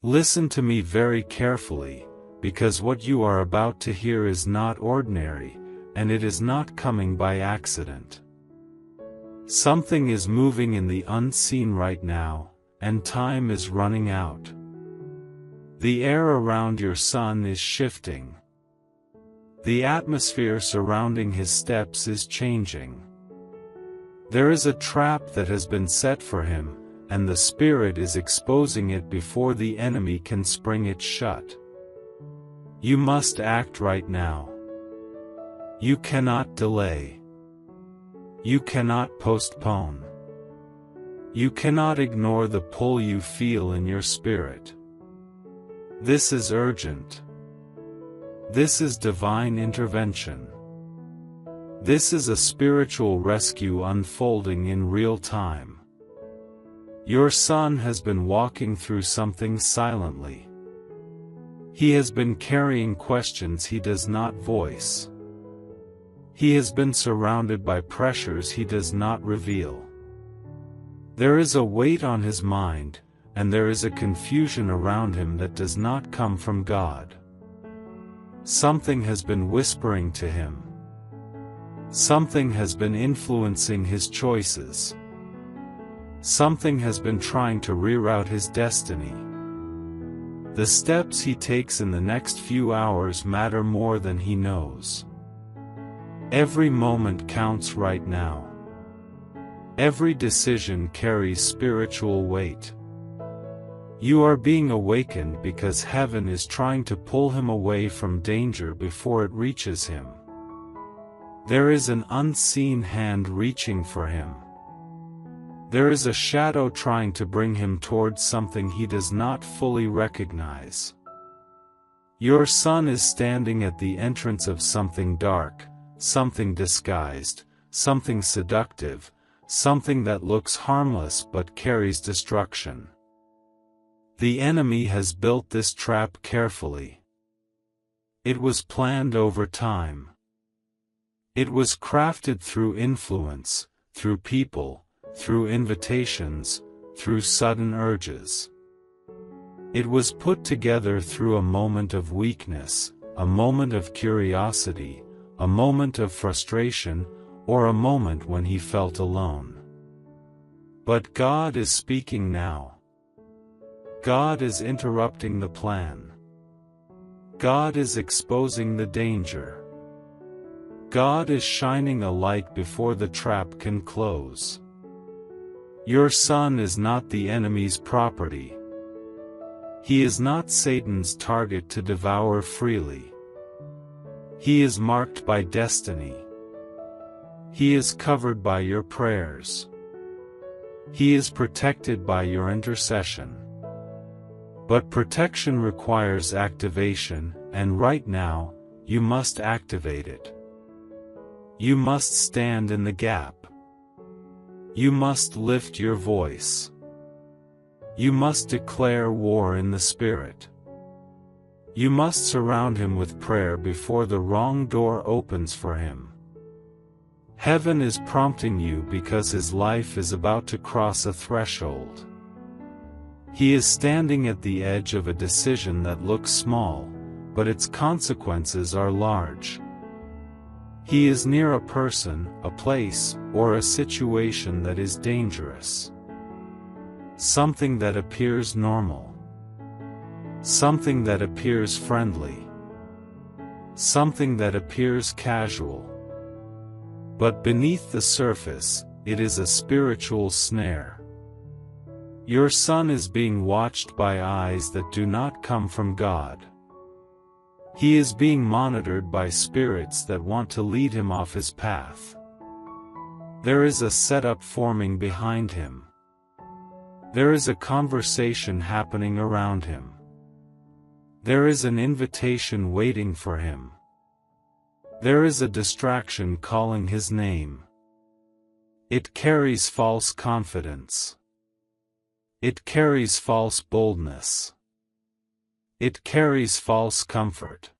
Listen to me very carefully, because what you are about to hear is not ordinary, and it is not coming by accident. Something is moving in the unseen right now, and time is running out. The air around your son is shifting. The atmosphere surrounding his steps is changing. There is a trap that has been set for him, and the Spirit is exposing it before the enemy can spring it shut. You must act right now. You cannot delay. You cannot postpone. You cannot ignore the pull you feel in your spirit. This is urgent. This is divine intervention. This is a spiritual rescue unfolding in real time. Your son has been walking through something silently. He has been carrying questions he does not voice. He has been surrounded by pressures he does not reveal. There is a weight on his mind, and there is a confusion around him that does not come from God. Something has been whispering to him. Something has been influencing his choices. Something has been trying to reroute his destiny. The steps he takes in the next few hours matter more than he knows. Every moment counts right now. Every decision carries spiritual weight. You are being awakened because heaven is trying to pull him away from danger before it reaches him. There is an unseen hand reaching for him. There is a shadow trying to bring him towards something he does not fully recognize. Your son is standing at the entrance of something dark, something disguised, something seductive, something that looks harmless but carries destruction. The enemy has built this trap carefully. It was planned over time. It was crafted through influence, through people, through invitations, through sudden urges. It was put together through a moment of weakness, a moment of curiosity, a moment of frustration, or a moment when he felt alone. But God is speaking now. God is interrupting the plan. God is exposing the danger. God is shining a light before the trap can close. Your son is not the enemy's property. He is not Satan's target to devour freely. He is marked by destiny. He is covered by your prayers. He is protected by your intercession. But protection requires activation, and right now, you must activate it. You must stand in the gap. You must lift your voice. You must declare war in the Spirit. You must surround him with prayer before the wrong door opens for him. Heaven is prompting you because his life is about to cross a threshold. He is standing at the edge of a decision that looks small, but its consequences are large. He is near a person, a place, or a situation that is dangerous. Something that appears normal. Something that appears friendly. Something that appears casual. But beneath the surface, it is a spiritual snare. Your son is being watched by eyes that do not come from God. He is being monitored by spirits that want to lead him off his path. There is a setup forming behind him. There is a conversation happening around him. There is an invitation waiting for him. There is a distraction calling his name. It carries false confidence. It carries false boldness. It carries false comfort.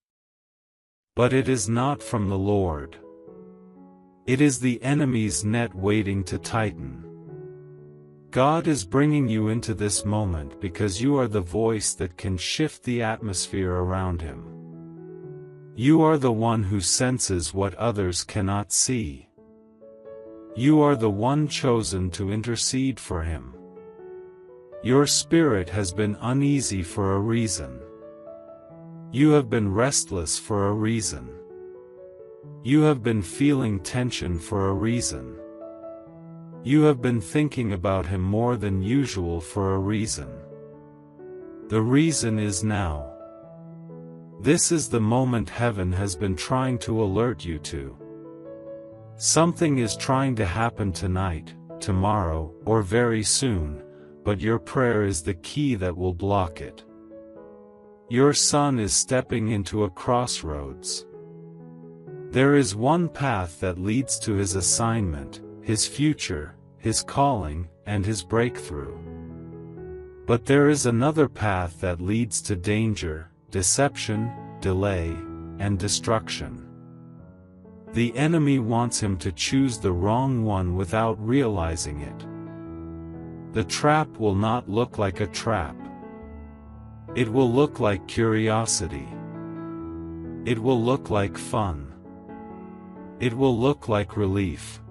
But it is not from the Lord. It is the enemy's net waiting to tighten. God is bringing you into this moment because you are the voice that can shift the atmosphere around him. You are the one who senses what others cannot see. You are the one chosen to intercede for him. Your spirit has been uneasy for a reason. You have been restless for a reason. You have been feeling tension for a reason. You have been thinking about him more than usual for a reason. The reason is now. This is the moment heaven has been trying to alert you to. Something is trying to happen tonight, tomorrow, or very soon, but your prayer is the key that will block it. Your son is stepping into a crossroads. There is one path that leads to his assignment, his future, his calling, and his breakthrough. But there is another path that leads to danger, deception, delay, and destruction. The enemy wants him to choose the wrong one without realizing it. The trap will not look like a trap. It will look like curiosity. It will look like fun. It will look like relief.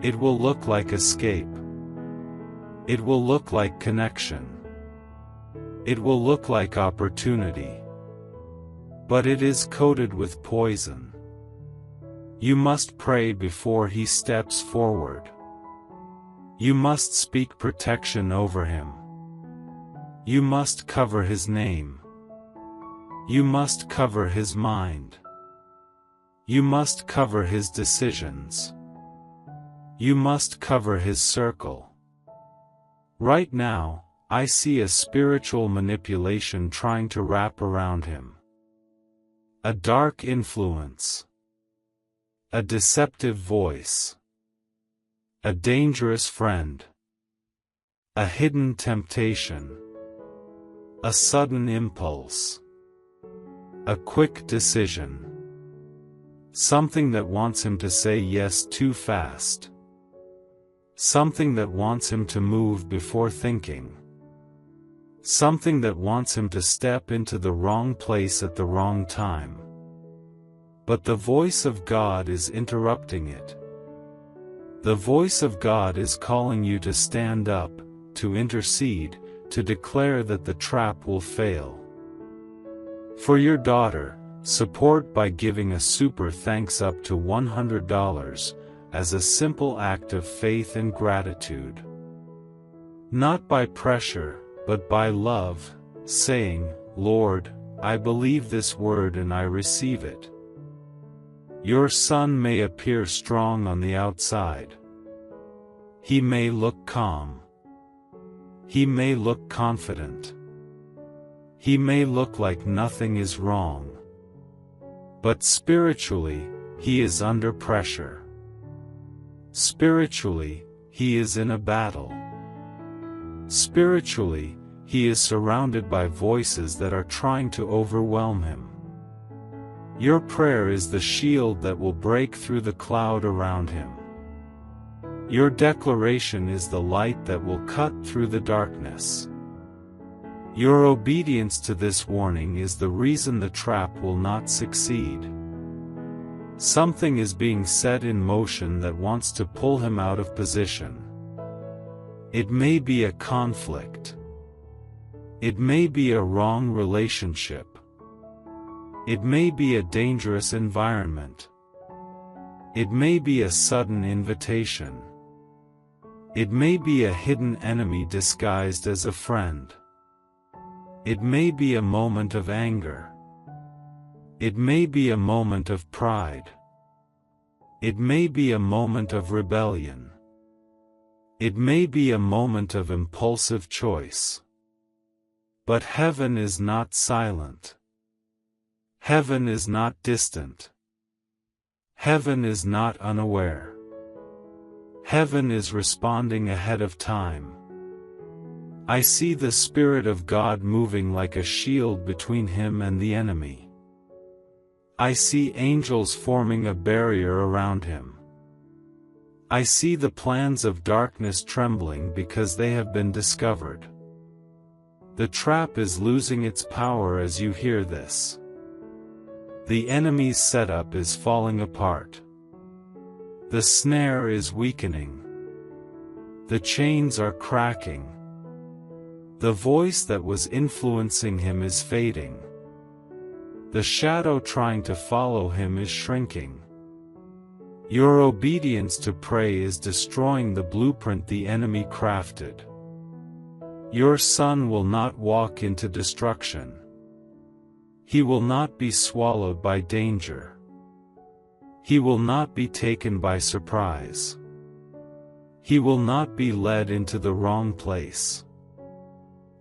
It will look like escape. It will look like connection. It will look like opportunity. But it is coated with poison. You must pray before he steps forward. You must speak protection over him. You must cover his name. You must cover his mind. You must cover his decisions. You must cover his circle. Right now, I see a spiritual manipulation trying to wrap around him. A dark influence. A deceptive voice. A dangerous friend. A hidden temptation. A sudden impulse. A quick decision. Something that wants him to say yes too fast. Something that wants him to move before thinking. Something that wants him to step into the wrong place at the wrong time. But the voice of God is interrupting it. The voice of God is calling you to stand up, to intercede, to declare that the trap will fail. For your daughter, support by giving a super thanks up to $100, as a simple act of faith and gratitude. Not by pressure, but by love, saying, Lord, I believe this word and I receive it. Your son may appear strong on the outside. He may look calm. He may look confident. He may look like nothing is wrong. But spiritually, he is under pressure. Spiritually, he is in a battle. Spiritually, he is surrounded by voices that are trying to overwhelm him. Your prayer is the shield that will break through the cloud around him. Your declaration is the light that will cut through the darkness. Your obedience to this warning is the reason the trap will not succeed. Something is being set in motion that wants to pull him out of position. It may be a conflict. It may be a wrong relationship. It may be a dangerous environment. It may be a sudden invitation. It may be a hidden enemy disguised as a friend. It may be a moment of anger. It may be a moment of pride. It may be a moment of rebellion. It may be a moment of impulsive choice. But heaven is not silent. Heaven is not distant. Heaven is not unaware. Heaven is responding ahead of time. I see the Spirit of God moving like a shield between him and the enemy. I see angels forming a barrier around him. I see the plans of darkness trembling because they have been discovered. The trap is losing its power as you hear this. The enemy's setup is falling apart. The snare is weakening. The chains are cracking. The voice that was influencing him is fading. The shadow trying to follow him is shrinking. Your obedience to pray is destroying the blueprint the enemy crafted. Your son will not walk into destruction. He will not be swallowed by danger. He will not be taken by surprise. He will not be led into the wrong place.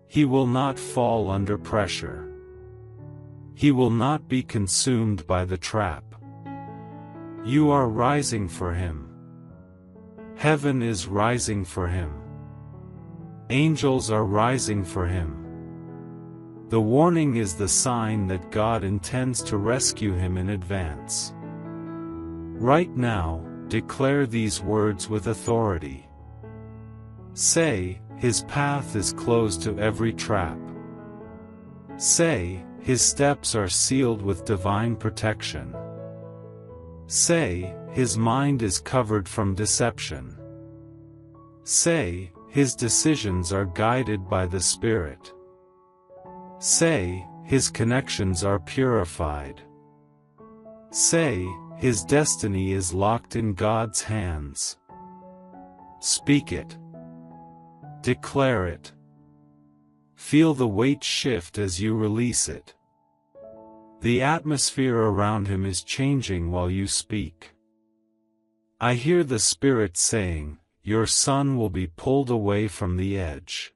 He will not fall under pressure. He will not be consumed by the trap. You are rising for him. Heaven is rising for him. Angels are rising for him. The warning is the sign that God intends to rescue him in advance. Right now, declare these words with authority. Say, his path is closed to every trap. Say, his steps are sealed with divine protection. Say, his mind is covered from deception. Say, his decisions are guided by the Spirit. Say, his connections are purified. Say, his destiny is locked in God's hands. Speak it. Declare it. Feel the weight shift as you release it. The atmosphere around him is changing while you speak. I hear the Spirit saying, your son will be pulled away from the edge.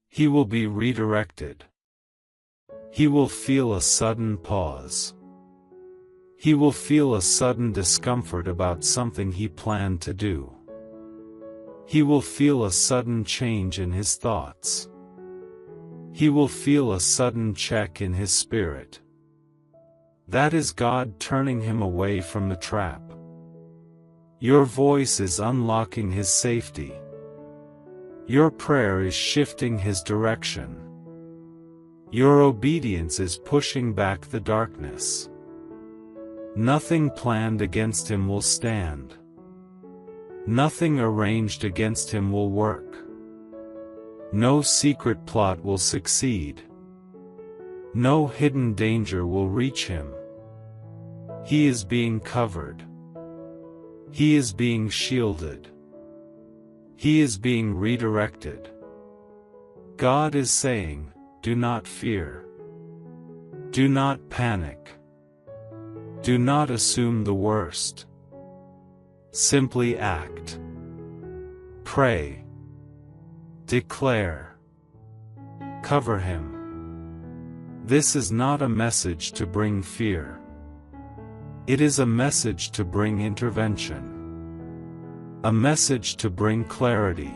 He will be redirected. He will feel a sudden pause. He will feel a sudden discomfort about something he planned to do. He will feel a sudden change in his thoughts. He will feel a sudden check in his spirit. That is God turning him away from the trap. Your voice is unlocking his safety. Your prayer is shifting his direction. Your obedience is pushing back the darkness. Nothing planned against him will stand. Nothing arranged against him will work. No secret plot will succeed. No hidden danger will reach him. He is being covered. He is being shielded. He is being redirected. God is saying, do not fear. Do not panic. Do not assume the worst. Simply act. Pray. Declare. Cover him. This is not a message to bring fear. It is a message to bring intervention. A message to bring clarity.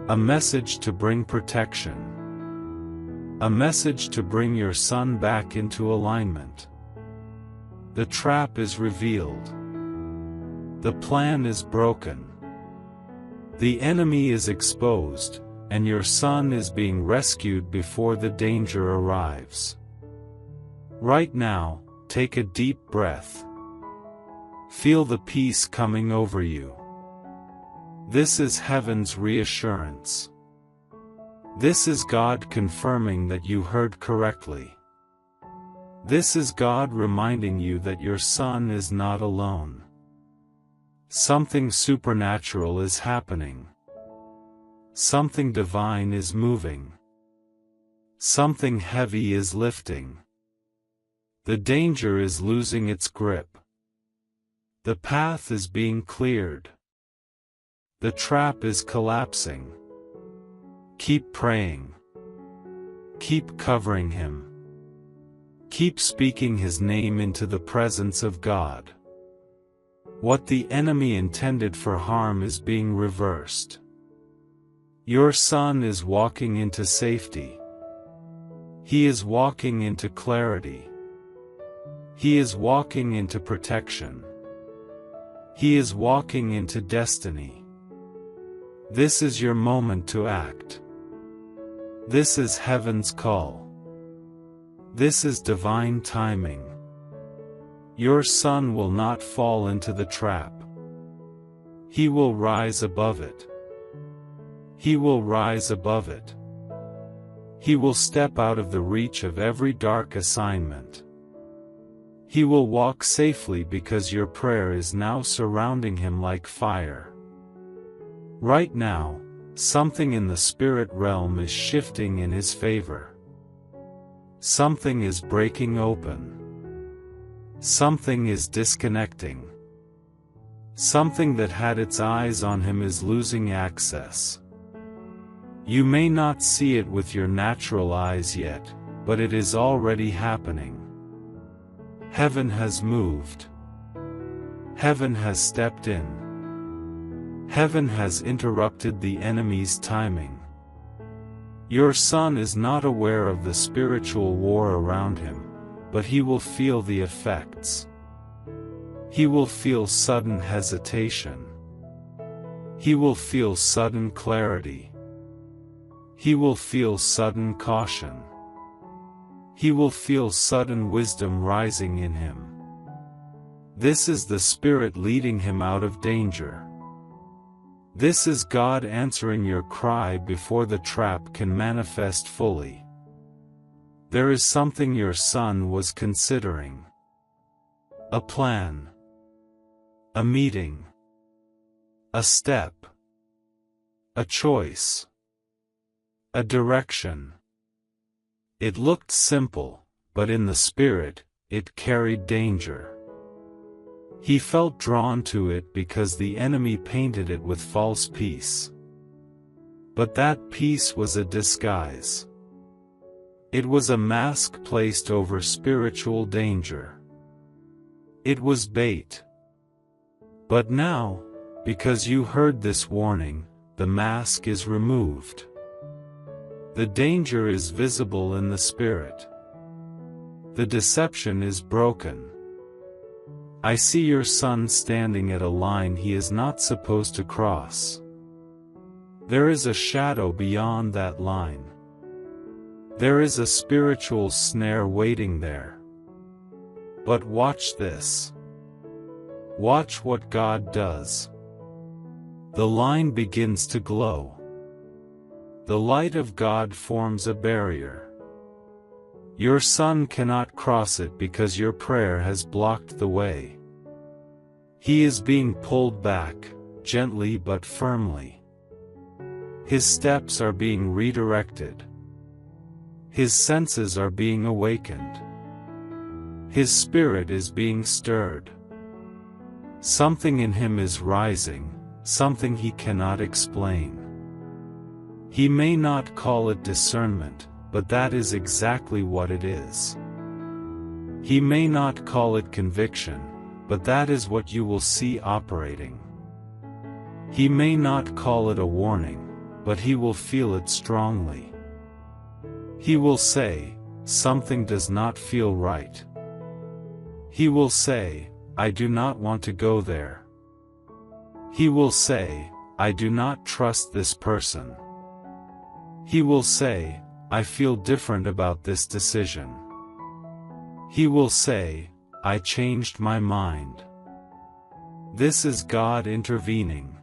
A message to bring protection. A message to bring your son back into alignment. The trap is revealed. The plan is broken. The enemy is exposed, and your son is being rescued before the danger arrives. Right now, take a deep breath. Feel the peace coming over you. This is heaven's reassurance. This is God confirming that you heard correctly. This is God reminding you that your son is not alone. Something supernatural is happening. Something divine is moving. Something heavy is lifting. The danger is losing its grip. The path is being cleared. The trap is collapsing. Keep praying. Keep covering him. Keep speaking his name into the presence of God. What the enemy intended for harm is being reversed. Your son is walking into safety. He is walking into clarity. He is walking into protection. He is walking into destiny. This is your moment to act. This is heaven's call. This is divine timing. Your son will not fall into the trap. He will rise above it. He will rise above it. He will step out of the reach of every dark assignment. He will walk safely because your prayer is now surrounding him like fire. Right now, something in the spirit realm is shifting in his favor. Something is breaking open. Something is disconnecting. Something that had its eyes on him is losing access. You may not see it with your natural eyes yet, but it is already happening. Heaven has moved. Heaven has stepped in. Heaven has interrupted the enemy's timing. Your son is not aware of the spiritual war around him, but he will feel the effects. He will feel sudden hesitation. He will feel sudden clarity. He will feel sudden caution. He will feel sudden wisdom rising in him. This is the Spirit leading him out of danger. This is God answering your cry before the trap can manifest fully. There is something your son was considering. A plan. A meeting. A step. A choice. A direction. It looked simple, but in the spirit, it carried danger. He felt drawn to it because the enemy painted it with false peace. But that peace was a disguise. It was a mask placed over spiritual danger. It was bait. But now, because you heard this warning, the mask is removed. The danger is visible in the spirit. The deception is broken. I see your son standing at a line he is not supposed to cross. There is a shadow beyond that line. There is a spiritual snare waiting there. But watch this. Watch what God does. The line begins to glow. The light of God forms a barrier. Your son cannot cross it because your prayer has blocked the way. He is being pulled back, gently but firmly. His steps are being redirected. His senses are being awakened. His spirit is being stirred. Something in him is rising, something he cannot explain. He may not call it discernment, but that is exactly what it is. He may not call it conviction, but that is what you will see operating. He may not call it a warning, but he will feel it strongly. He will say, something does not feel right. He will say, I do not want to go there. He will say, I do not trust this person. He will say, I feel different about this decision. He will say, I changed my mind. This is God intervening.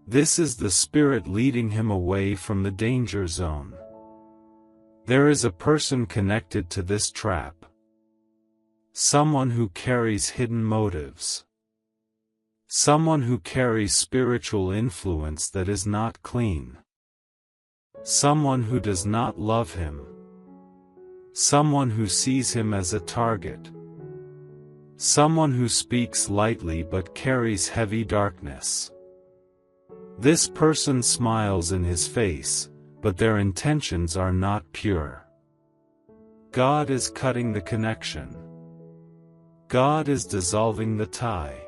This is the Spirit leading him away from the danger zone. There is a person connected to this trap. Someone who carries hidden motives. Someone who carries spiritual influence that is not clean. Someone who does not love him. Someone who sees him as a target. Someone who speaks lightly but carries heavy darkness. This person smiles in his face, but their intentions are not pure. God is cutting the connection. God is dissolving the tie.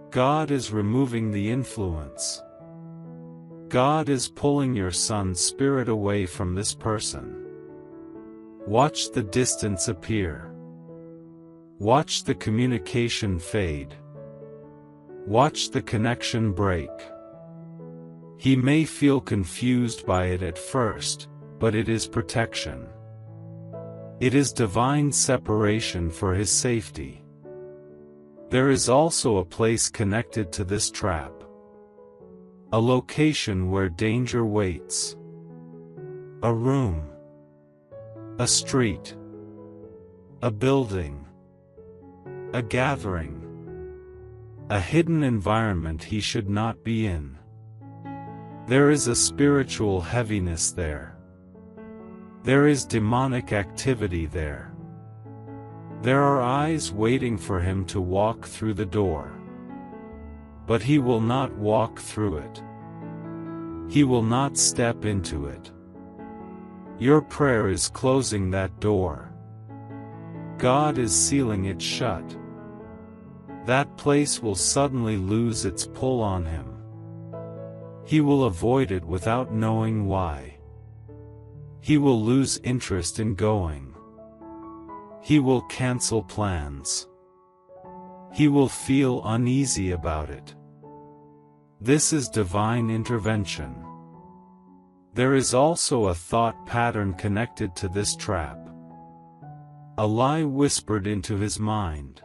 God is removing the influence. God is pulling your son's spirit away from this person. Watch the distance appear. Watch the communication fade. Watch the connection break. He may feel confused by it at first, but it is protection. It is divine separation for his safety. There is also a place connected to this trap. A location where danger waits. A room. A street. A building. A gathering. A hidden environment he should not be in. There is a spiritual heaviness there. There is demonic activity there. There are eyes waiting for him to walk through the door. But he will not walk through it. He will not step into it. Your prayer is closing that door. God is sealing it shut. That place will suddenly lose its pull on him. He will avoid it without knowing why. He will lose interest in going. He will cancel plans. He will feel uneasy about it. This is divine intervention. There is also a thought pattern connected to this trap. A lie whispered into his mind.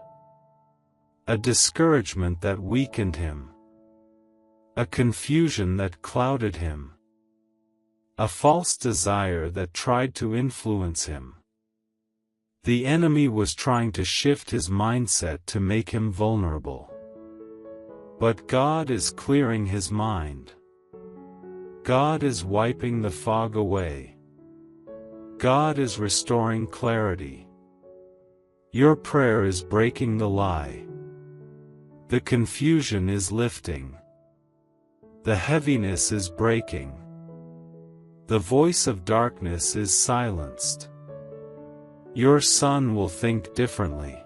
A discouragement that weakened him. A confusion that clouded him. A false desire that tried to influence him. The enemy was trying to shift his mindset to make him vulnerable. But God is clearing his mind. God is wiping the fog away. God is restoring clarity. Your prayer is breaking the lie. The confusion is lifting. The heaviness is breaking. The voice of darkness is silenced. Your son will think differently.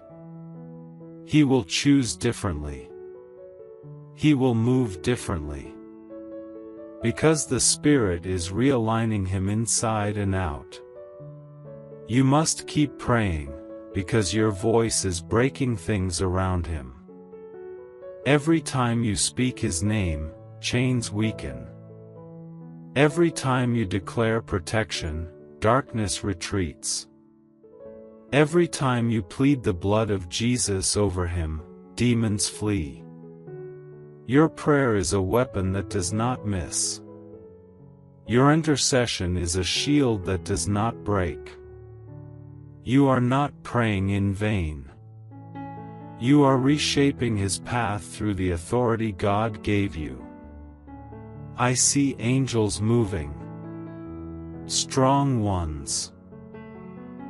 He will choose differently. He will move differently. Because the Spirit is realigning him inside and out. You must keep praying, because your voice is breaking things around him. Every time you speak his name, chains weaken. Every time you declare protection, darkness retreats. Every time you plead the blood of Jesus over him, demons flee. Your prayer is a weapon that does not miss. Your intercession is a shield that does not break. You are not praying in vain. You are reshaping his path through the authority God gave you. I see angels moving. Strong ones.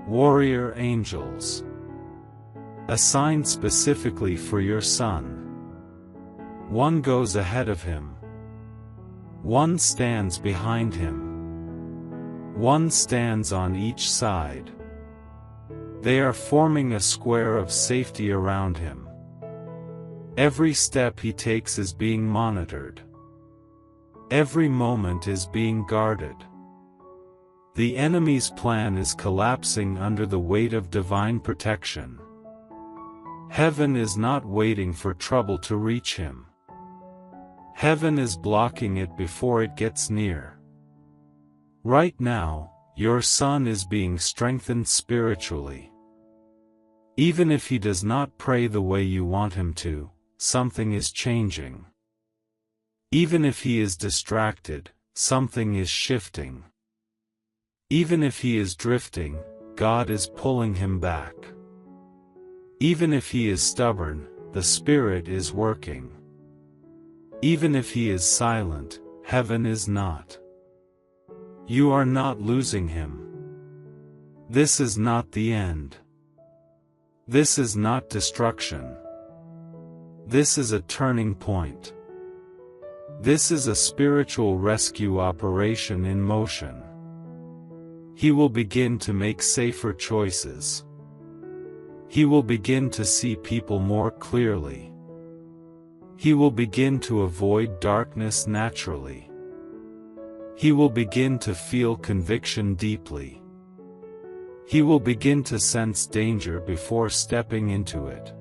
Warrior angels. Assigned specifically for your son. One goes ahead of him. One stands behind him. One stands on each side. They are forming a square of safety around him. Every step he takes is being monitored. Every moment is being guarded. The enemy's plan is collapsing under the weight of divine protection. Heaven is not waiting for trouble to reach him. Heaven is blocking it before it gets near. Right now, your son is being strengthened spiritually. Even if he does not pray the way you want him to, something is changing. Even if he is distracted, something is shifting. Even if he is drifting, God is pulling him back. Even if he is stubborn, the Spirit is working. Even if he is silent, heaven is not. You are not losing him. This is not the end. This is not destruction. This is a turning point. This is a spiritual rescue operation in motion. He will begin to make safer choices. He will begin to see people more clearly. He will begin to avoid darkness naturally. He will begin to feel conviction deeply. He will begin to sense danger before stepping into it.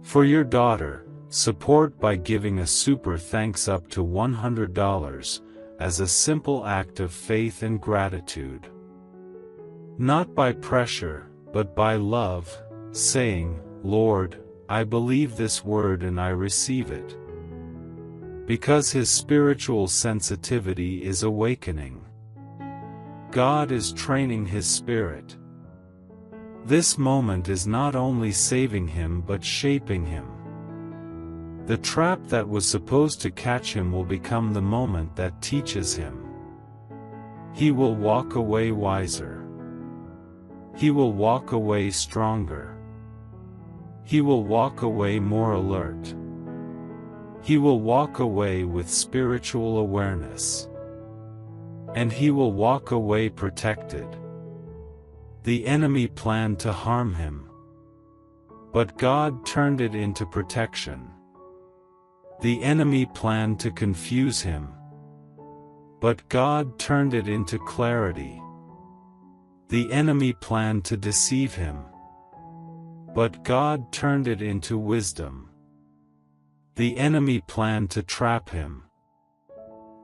For your daughter, Support by giving a super thanks up to $100 as a simple act of faith and gratitude. Not by pressure, but by love, saying, "Lord, I believe this word and I receive it." Because his spiritual sensitivity is awakening. God is training his spirit. This moment is not only saving him but shaping him. The trap that was supposed to catch him will become the moment that teaches him. He will walk away wiser. He will walk away stronger. He will walk away more alert. He will walk away with spiritual awareness. And he will walk away protected. The enemy planned to harm him, but God turned it into protection. The enemy planned to confuse him, but God turned it into clarity. The enemy planned to deceive him, but God turned it into wisdom. The enemy planned to trap him,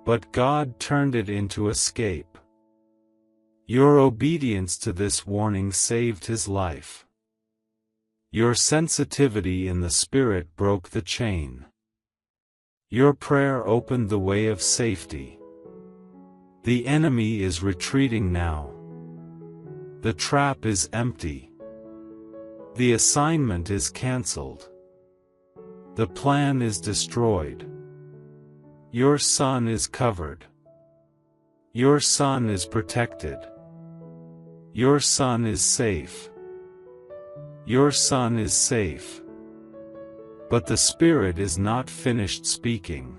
but God turned it into escape. Your obedience to this warning saved his life. Your sensitivity in the Spirit broke the chain. Your prayer opened the way of safety. The enemy is retreating now. The trap is empty. The assignment is cancelled. The plan is destroyed. Your son is covered. Your son is protected. Your son is safe. Your son is safe. But the Spirit is not finished speaking.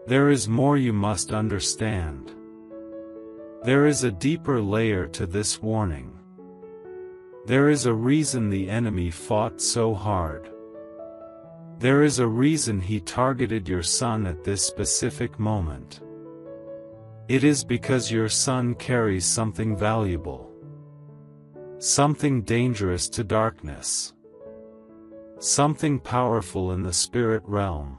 There is more you must understand. There is a deeper layer to this warning. There is a reason the enemy fought so hard. There is a reason he targeted your son at this specific moment. It is because your son carries something valuable. Something dangerous to darkness. Something powerful in the spirit realm.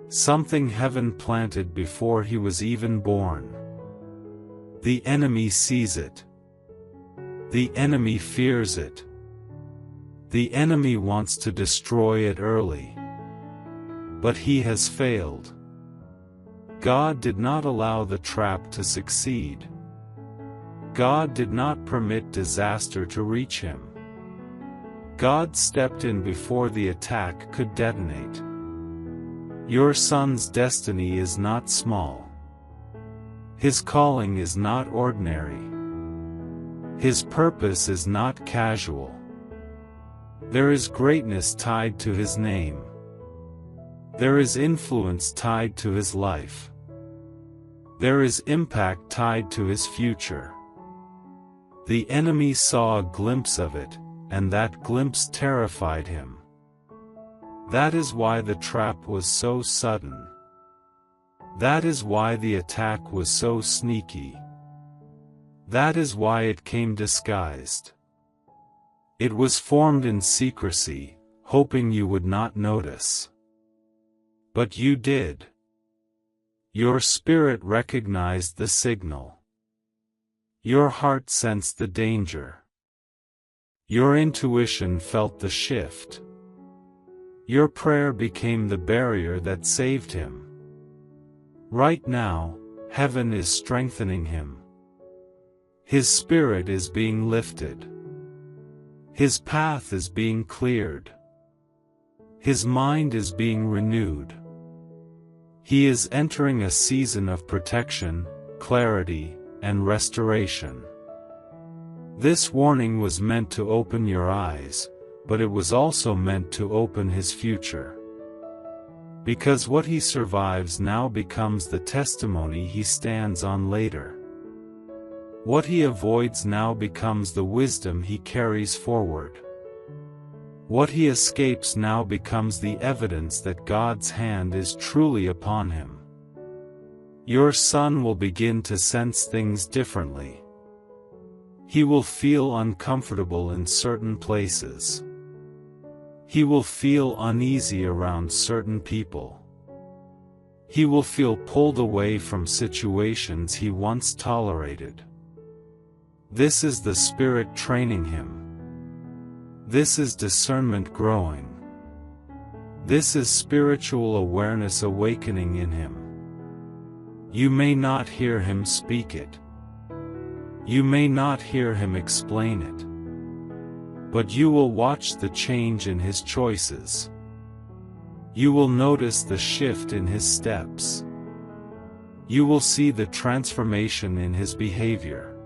Something heaven planted before he was even born. The enemy sees it. The enemy fears it. The enemy wants to destroy it early. But he has failed. God did not allow the trap to succeed. God did not permit disaster to reach him. God stepped in before the attack could detonate. Your son's destiny is not small. His calling is not ordinary. His purpose is not casual. There is greatness tied to his name. There is influence tied to his life. There is impact tied to his future. The enemy saw a glimpse of it, and that glimpse terrified him. That is why the trap was so sudden. That is why the attack was so sneaky. That is why it came disguised. It was formed in secrecy, hoping you would not notice. But you did. Your spirit recognized the signal. Your heart sensed the danger. Your intuition felt the shift. Your prayer became the barrier that saved him. Right now, heaven is strengthening him. His spirit is being lifted. His path is being cleared. His mind is being renewed. He is entering a season of protection, clarity, and restoration. This warning was meant to open your eyes, but it was also meant to open his future. Because what he survives now becomes the testimony he stands on later. What he avoids now becomes the wisdom he carries forward. What he escapes now becomes the evidence that God's hand is truly upon him. Your son will begin to sense things differently. He will feel uncomfortable in certain places. He will feel uneasy around certain people. He will feel pulled away from situations he once tolerated. This is the Spirit training him. This is discernment growing. This is spiritual awareness awakening in him. You may not hear him speak it. You may not hear him explain it. But you will watch the change in his choices. You will notice the shift in his steps. You will see the transformation in his behavior.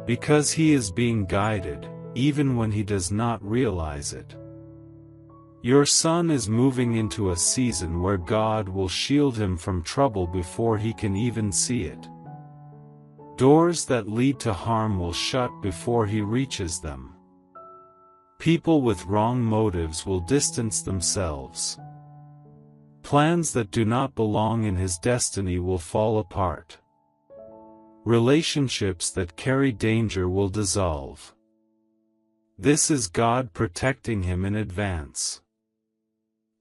Because he is being guided, even when he does not realize it. Your son is moving into a season where God will shield him from trouble before he can even see it. Doors that lead to harm will shut before he reaches them. People with wrong motives will distance themselves. Plans that do not belong in his destiny will fall apart. Relationships that carry danger will dissolve. This is God protecting him in advance.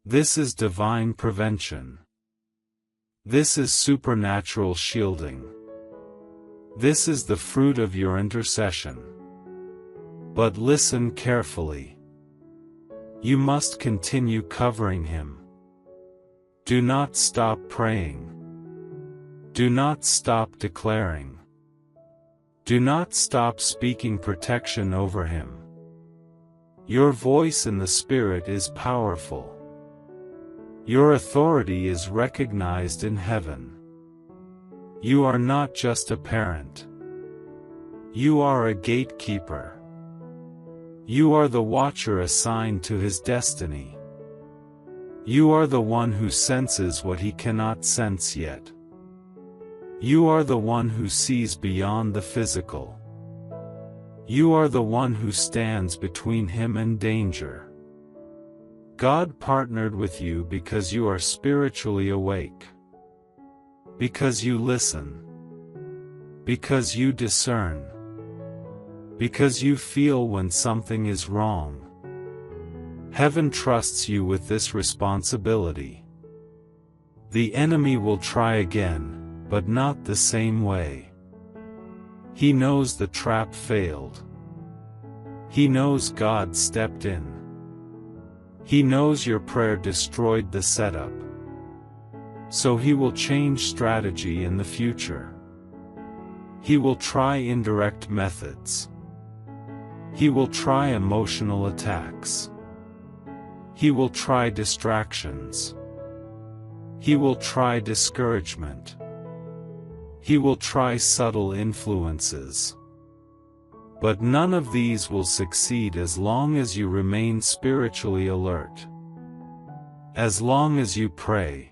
This is divine prevention. This is supernatural shielding. This is the fruit of your intercession. But listen carefully. You must continue covering him. Do not stop praying. Do not stop declaring. Do not stop speaking protection over him. Your voice in the Spirit is powerful. Your authority is recognized in heaven. You are not just a parent. You are a gatekeeper. You are the watcher assigned to his destiny. You are the one who senses what he cannot sense yet. You are the one who sees beyond the physical. You are the one who stands between him and danger. God partnered with you because you are spiritually awake. Because you listen. Because you discern. Because you feel when something is wrong. Heaven trusts you with this responsibility. The enemy will try again, but not the same way. He knows the trap failed. He knows God stepped in. He knows your prayer destroyed the setup. So he will change strategy in the future. He will try indirect methods. He will try emotional attacks. He will try distractions. He will try discouragement. He will try subtle influences. But none of these will succeed as long as you remain spiritually alert. As long as you pray.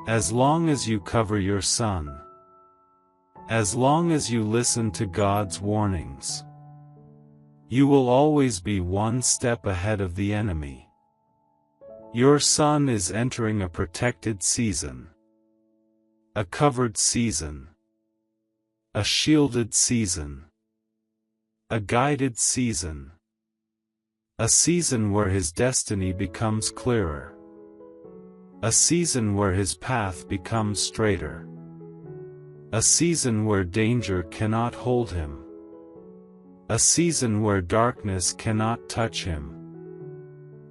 As long as you cover your son. As long as you listen to God's warnings. You will always be one step ahead of the enemy. Your son is entering a protected season. A covered season. A shielded season. A guided season. A season where his destiny becomes clearer. A season where his path becomes straighter. A season where danger cannot hold him. A season where darkness cannot touch him.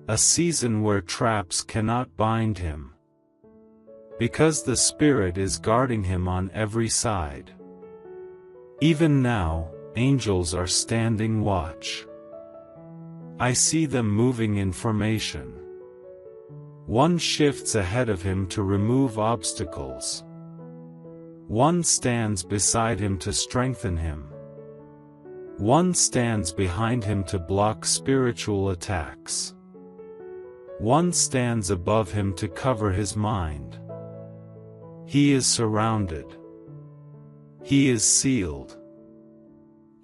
A season where traps cannot bind him. Because the Spirit is guarding him on every side. Even now, angels are standing watch. I see them moving in formation. One shifts ahead of him to remove obstacles. One stands beside him to strengthen him. One stands behind him to block spiritual attacks. One stands above him to cover his mind. He is surrounded. He is sealed.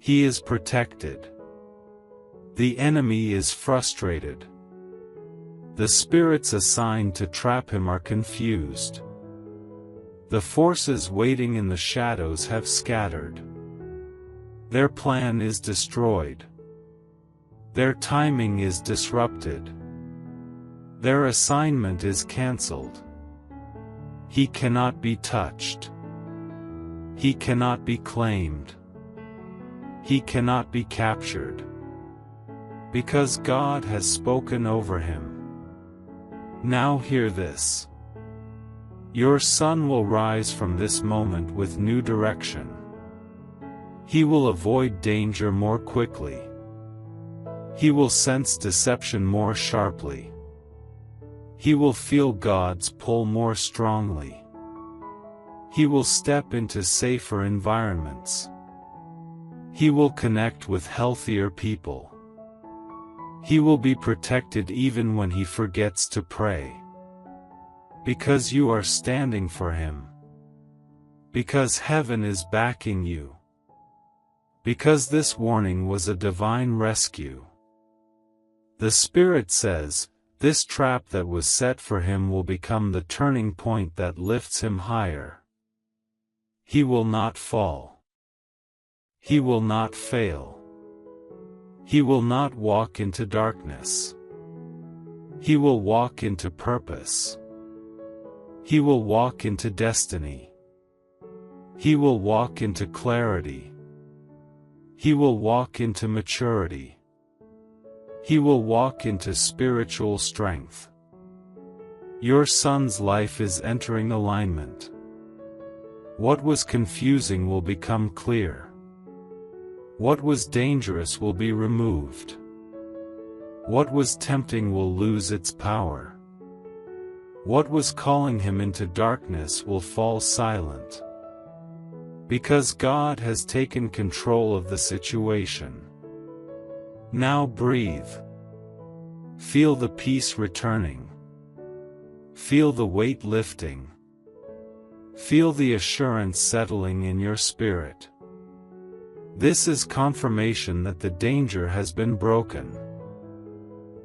He is protected. The enemy is frustrated. The spirits assigned to trap him are confused. The forces waiting in the shadows have scattered. Their plan is destroyed. Their timing is disrupted. Their assignment is cancelled. He cannot be touched. He cannot be claimed. He cannot be captured. Because God has spoken over him. Now hear this. Your son will rise from this moment with new direction. He will avoid danger more quickly. He will sense deception more sharply. He will feel God's pull more strongly. He will step into safer environments. He will connect with healthier people. He will be protected even when he forgets to pray. Because you are standing for him. Because heaven is backing you. Because this warning was a divine rescue. The Spirit says, this trap that was set for him will become the turning point that lifts him higher. He will not fall. He will not fail. He will not walk into darkness. He will walk into purpose. He will walk into destiny. He will walk into clarity. He will walk into maturity. He will walk into spiritual strength. Your son's life is entering alignment. What was confusing will become clear. What was dangerous will be removed. What was tempting will lose its power. What was calling him into darkness will fall silent. Because God has taken control of the situation. Now breathe. Feel the peace returning. Feel the weight lifting. Feel the assurance settling in your spirit. This is confirmation that the danger has been broken.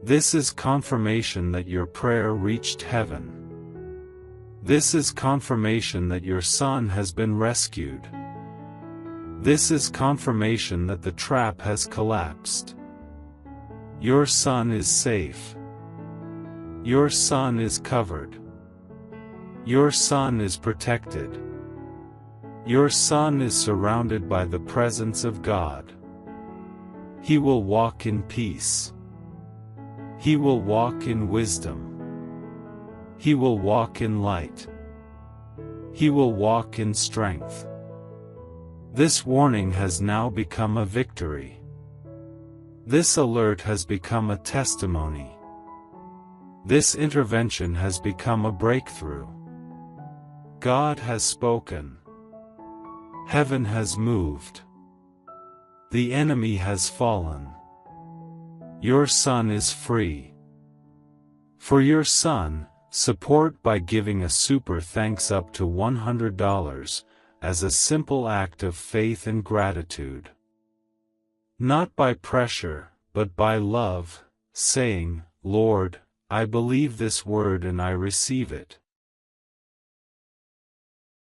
This is confirmation that your prayer reached heaven. This is confirmation that your son has been rescued. This is confirmation that the trap has collapsed. Your son is safe. Your son is covered. Your son is protected. Your son is surrounded by the presence of God. He will walk in peace. He will walk in wisdom. He will walk in light. He will walk in strength. This warning has now become a victory. This alert has become a testimony. This intervention has become a breakthrough. God has spoken. Heaven has moved. The enemy has fallen. Your son is free. For your son, support by giving a super thanks up to $100 as a simple act of faith and gratitude. Not by pressure, but by love, saying, Lord, I believe this word and I receive it.